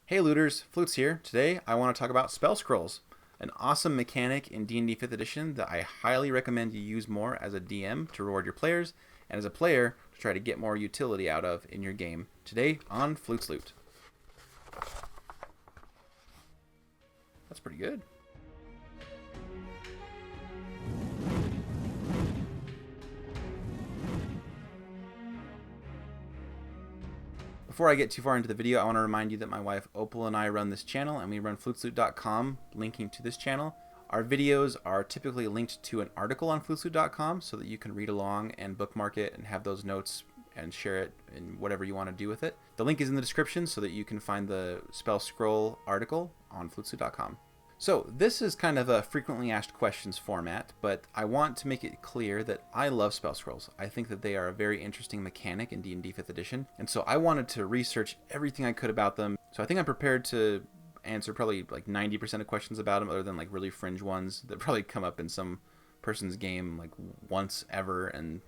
Hey looters, Flutes here. Today I want to talk about spell scrolls, an awesome mechanic in D&D 5th edition that I highly recommend you use more as a DM to reward your players and as a player to try to get more utility out of in your game. Today on Flutes Loot. That's pretty good. Before I get too far into the video, I want to remind you that my wife Opal and I run this channel, and we run flutesloot.com, linking to this channel. Our videos are typically linked to an article on flutesloot.com so that you can read along and bookmark it and have those notes and share it in whatever you want to do with it. The link is in the description so that you can find the spell scroll article on flutesloot.com. So this is kind of a frequently asked questions format, but I want to make it clear that I love spell scrolls. I think that they are a very interesting mechanic in D&D 5th edition, and so I wanted to research everything I could about them. So I think I'm prepared to answer probably like 90% of questions about them, other than like really fringe ones that probably come up in some person's game like once ever, and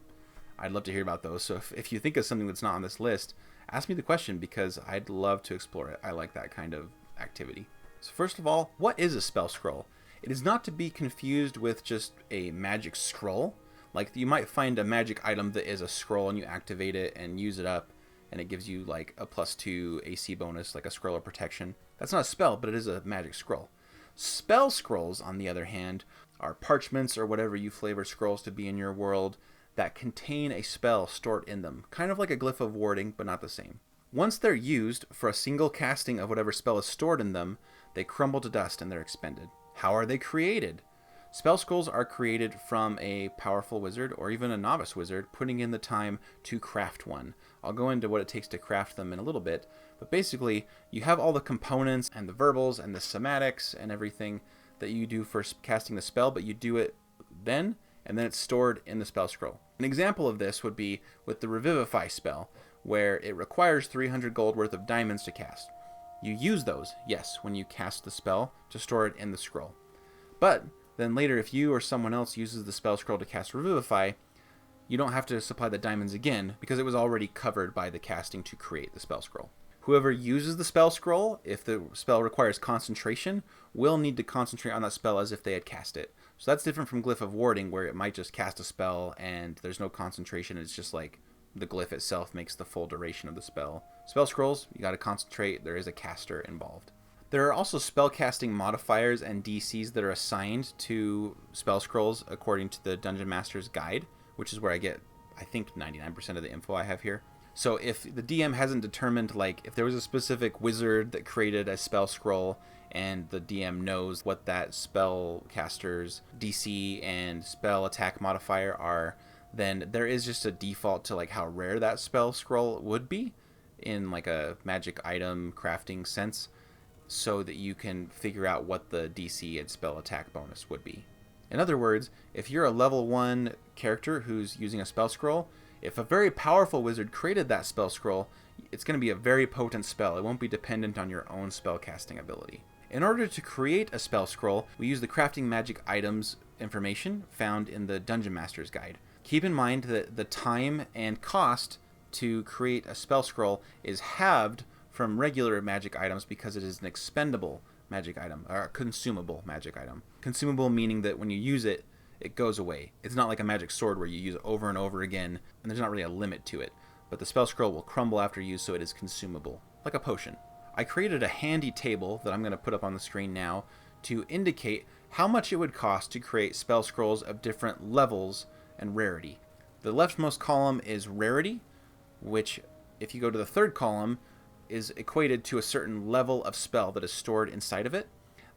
I'd love to hear about those. So if you think of something that's not on this list, ask me the question because I'd love to explore it. I like that kind of activity. So first of all, what is a spell scroll? It is not to be confused with just a magic scroll. Like you might find a magic item that is a scroll and you activate it and use it up and it gives you like a +2 AC bonus, like a scroll of protection. That's not a spell, but it is a magic scroll. Spell scrolls, on the other hand, are parchments or whatever you flavor scrolls to be in your world that contain a spell stored in them. Kind of like a glyph of warding, but not the same. Once they're used for a single casting of whatever spell is stored in them, they crumble to dust and they're expended. How are they created? Spell scrolls are created from a powerful wizard or even a novice wizard putting in the time to craft one. I'll go into what it takes to craft them in a little bit, but basically you have all the components and the verbals and the somatics and everything that you do for casting the spell, but you do it then and then it's stored in the spell scroll. An example of this would be with the Revivify spell, where it requires 300 gold worth of diamonds to cast. You use those, yes, when you cast the spell to store it in the scroll. But then later, if you or someone else uses the spell scroll to cast Revivify, you don't have to supply the diamonds again because it was already covered by the casting to create the spell scroll. Whoever uses the spell scroll, if the spell requires concentration, will need to concentrate on that spell as if they had cast it. So that's different from Glyph of Warding, where it might just cast a spell and there's no concentration. It's just like the glyph itself makes the full duration of the spell. Spell scrolls, you got to concentrate. There is a caster involved. There are also spellcasting modifiers and DCs that are assigned to spell scrolls according to the Dungeon Master's Guide, which is where I get, I think, 99% of the info I have here. So if the DM hasn't determined, like, if there was a specific wizard that created a spell scroll and the DM knows what that spellcaster's DC and spell attack modifier are, then there is just a default to like how rare that spell scroll would be in like a magic item crafting sense, so that you can figure out what the DC and spell attack bonus would be. In other words, if you're a level 1 character who's using a spell scroll, if a very powerful wizard created that spell scroll, it's going to be a very potent spell. It won't be dependent on your own spell casting ability. In order to create a spell scroll, we use the crafting magic items information found in the Dungeon Master's Guide. Keep in mind that the time and cost to create a spell scroll is halved from regular magic items because it is an expendable magic item, or a consumable magic item. Consumable meaning that when you use it, it goes away. It's not like a magic sword where you use it over and over again, and there's not really a limit to it. But the spell scroll will crumble after use, so it is consumable, like a potion. I created a handy table that I'm going to put up on the screen now to indicate how much it would cost to create spell scrolls of different levels and rarity. The leftmost column is rarity, which, if you go to the third column, is equated to a certain level of spell that is stored inside of it.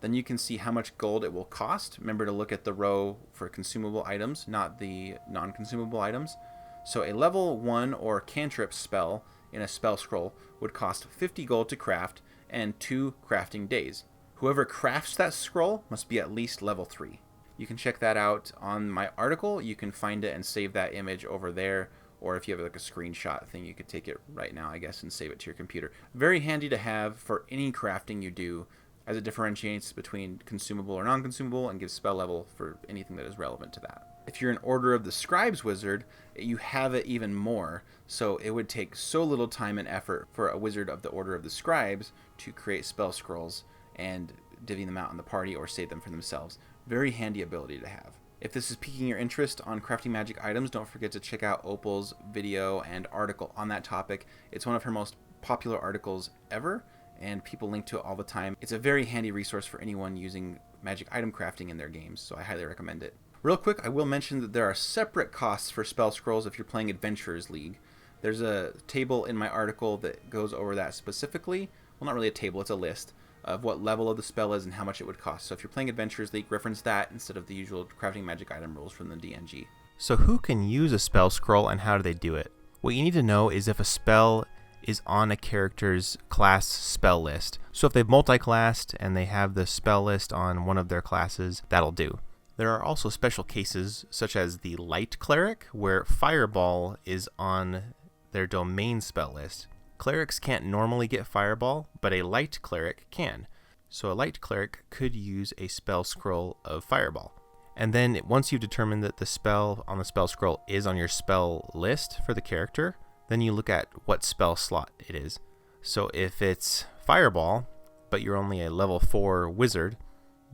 Then you can see how much gold it will cost. Remember to look at the row for consumable items, not the non-consumable items. So a level 1 or cantrip spell in a spell scroll would cost 50 gold to craft and 2 crafting days. Whoever crafts that scroll must be at least level 3. You can check that out on my article. You can find it and save that image over there, or if you have like a screenshot thing, you could take it right now, I guess, and save it to your computer. Very handy to have for any crafting you do, as it differentiates between consumable or non-consumable and gives spell level for anything that is relevant to that. If you're an Order of the Scribes wizard, you have it even more. So it would take so little time and effort for a wizard of the Order of the Scribes to create spell scrolls and divvy them out in the party or save them for themselves. Very handy ability to have. If this is piquing your interest on crafting magic items, don't forget to check out Opal's video and article on that topic. It's one of her most popular articles ever, and people link to it all the time. It's a very handy resource for anyone using magic item crafting in their games, so I highly recommend it. Real quick, I will mention that there are separate costs for spell scrolls if you're playing Adventurers League. There's a table in my article that goes over that specifically. Well, not really a table, it's a list of what level of the spell is and how much it would cost. So if you're playing Adventurers League, reference that instead of the usual crafting magic item rules from the DNG. So who can use a spell scroll and how do they do it? What you need to know is if a spell is on a character's class spell list. So if they've multi-classed and they have the spell list on one of their classes, that'll do. There are also special cases such as the Light Cleric, where Fireball is on their domain spell list. Clerics can't normally get Fireball, but a Light Cleric can. So a Light Cleric could use a spell scroll of Fireball. And then once you've determined that the spell on the spell scroll is on your spell list for the character, then you look at what spell slot it is. So if it's Fireball, but you're only a level 4 wizard,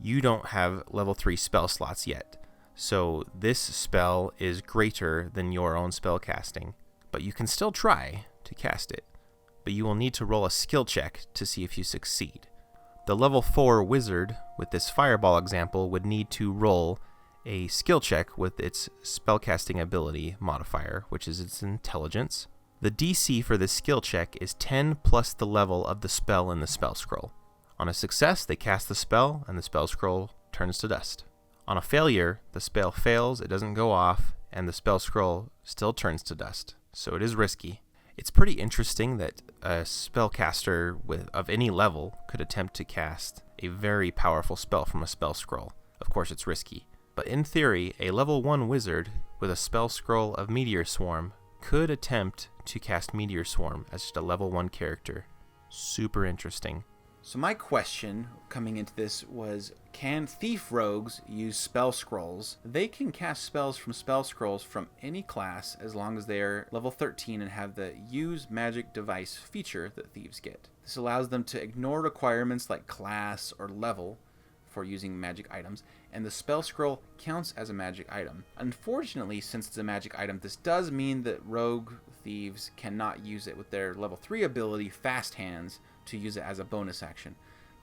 you don't have level 3 spell slots yet. So this spell is greater than your own spell casting, but you can still try to cast it. But you will need to roll a skill check to see if you succeed. The level 4 wizard with this Fireball example would need to roll a skill check with its spellcasting ability modifier, which is its intelligence. The DC for this skill check is 10 plus the level of the spell in the spell scroll. On a success, they cast the spell and the spell scroll turns to dust. On a failure, the spell fails, it doesn't go off, and the spell scroll still turns to dust. So it is risky. It's pretty interesting that a spellcaster of any level could attempt to cast a very powerful spell from a spell scroll. Of course, it's risky. But in theory, a level 1 wizard with a spell scroll of Meteor Swarm could attempt to cast Meteor Swarm as just a level 1 character. Super interesting. So my question coming into this was, can thief rogues use spell scrolls? They can cast spells from spell scrolls from any class as long as they're level 13 and have the use magic device feature that thieves get. This allows them to ignore requirements like class or level for using magic items, and the spell scroll counts as a magic item. Unfortunately, since it's a magic item, this does mean that rogue thieves cannot use it with their level 3 ability Fast Hands to use it as a bonus action.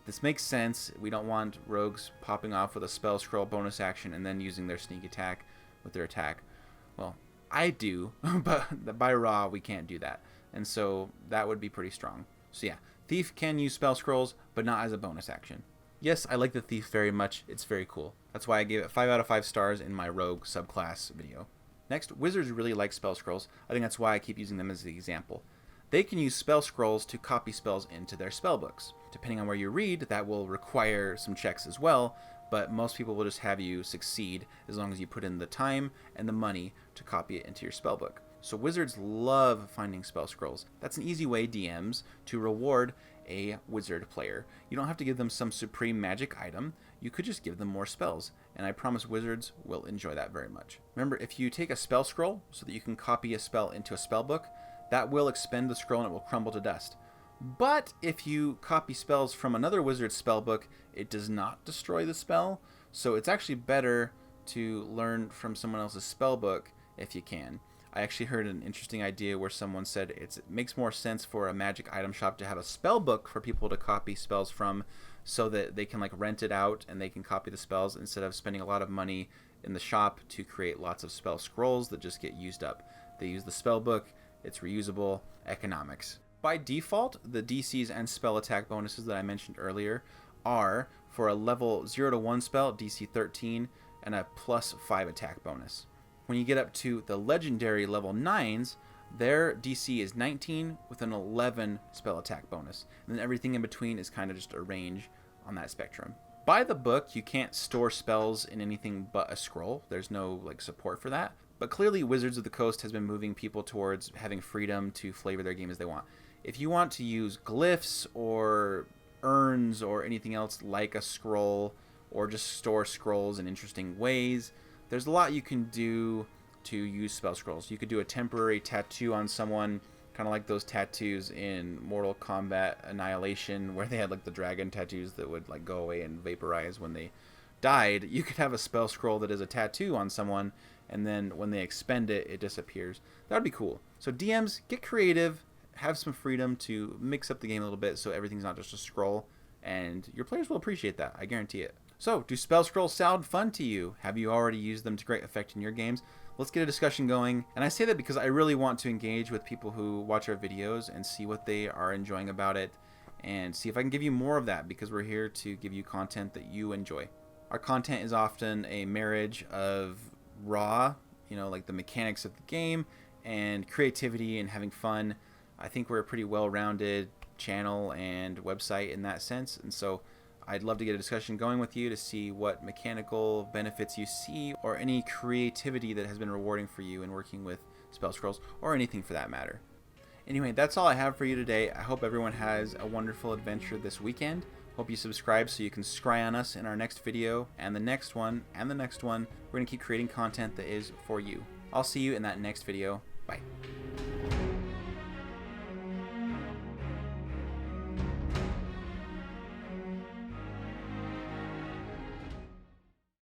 This makes sense. We don't want rogues popping off with a spell scroll bonus action and then using their sneak attack with their attack. Well, I do, but by raw we can't do that, and so that would be pretty strong. So yeah, thief can use spell scrolls, but not as a bonus action. Yes, I like the thief very much. It's very cool. That's why I gave it 5 out of 5 stars in my rogue subclass video. Next, wizards really like spell scrolls. I think that's why I keep using them as the example. They can use spell scrolls to copy spells into their spell books. Depending on where you read, that will require some checks as well, but most people will just have you succeed as long as you put in the time and the money to copy it into your spell book. So wizards love finding spell scrolls. That's an easy way, DMs, to reward a wizard player. You don't have to give them some supreme magic item. You could just give them more spells, and I promise wizards will enjoy that very much. Remember, if you take a spell scroll so that you can copy a spell into a spell book, that will expend the scroll and it will crumble to dust. But if you copy spells from another wizard's spell book, it does not destroy the spell. So it's actually better to learn from someone else's spell book if you can. I actually heard an interesting idea where someone said it makes more sense for a magic item shop to have a spell book for people to copy spells from, so that they can like rent it out and they can copy the spells instead of spending a lot of money in the shop to create lots of spell scrolls that just get used up. They use the spell book. It's reusable economics. By default, the DCs and spell attack bonuses that I mentioned earlier are for a level 0 to 1 spell, DC 13, and a plus 5 attack bonus. When you get up to the legendary level 9s, their DC is 19 with an 11 spell attack bonus. And then everything in between is kind of just a range on that spectrum. By the book, you can't store spells in anything but a scroll. There's no like support for that. But clearly Wizards of the Coast has been moving people towards having freedom to flavor their game as they want. If you want to use glyphs or urns or anything else like a scroll, or just store scrolls in interesting ways, there's a lot you can do to use spell scrolls. You could do a temporary tattoo on someone, kind of like those tattoos in Mortal Kombat Annihilation, where they had like the dragon tattoos that would like go away and vaporize when they died. You could have a spell scroll that is a tattoo on someone, and then when they expend it, it disappears. That would be cool. So DMs, get creative, have some freedom to mix up the game a little bit so everything's not just a scroll, and your players will appreciate that. I guarantee it. So, do spell scrolls sound fun to you? Have you already used them to great effect in your games? Let's get a discussion going. And I say that because I really want to engage with people who watch our videos and see what they are enjoying about it, and see if I can give you more of that, because we're here to give you content that you enjoy. Our content is often a marriage of raw, like the mechanics of the game, and creativity and having fun. I think we're a pretty well-rounded channel and website in that sense, and so I'd love to get a discussion going with you to see what mechanical benefits you see, or any creativity that has been rewarding for you in working with spell scrolls, or anything for that matter. Anyway, that's all I have for you today. I hope everyone has a wonderful adventure this weekend. Hope you subscribe so you can scry on us in our next video, and the next one, and the next one. We're going to keep creating content that is for you. I'll see you in that next video. Bye.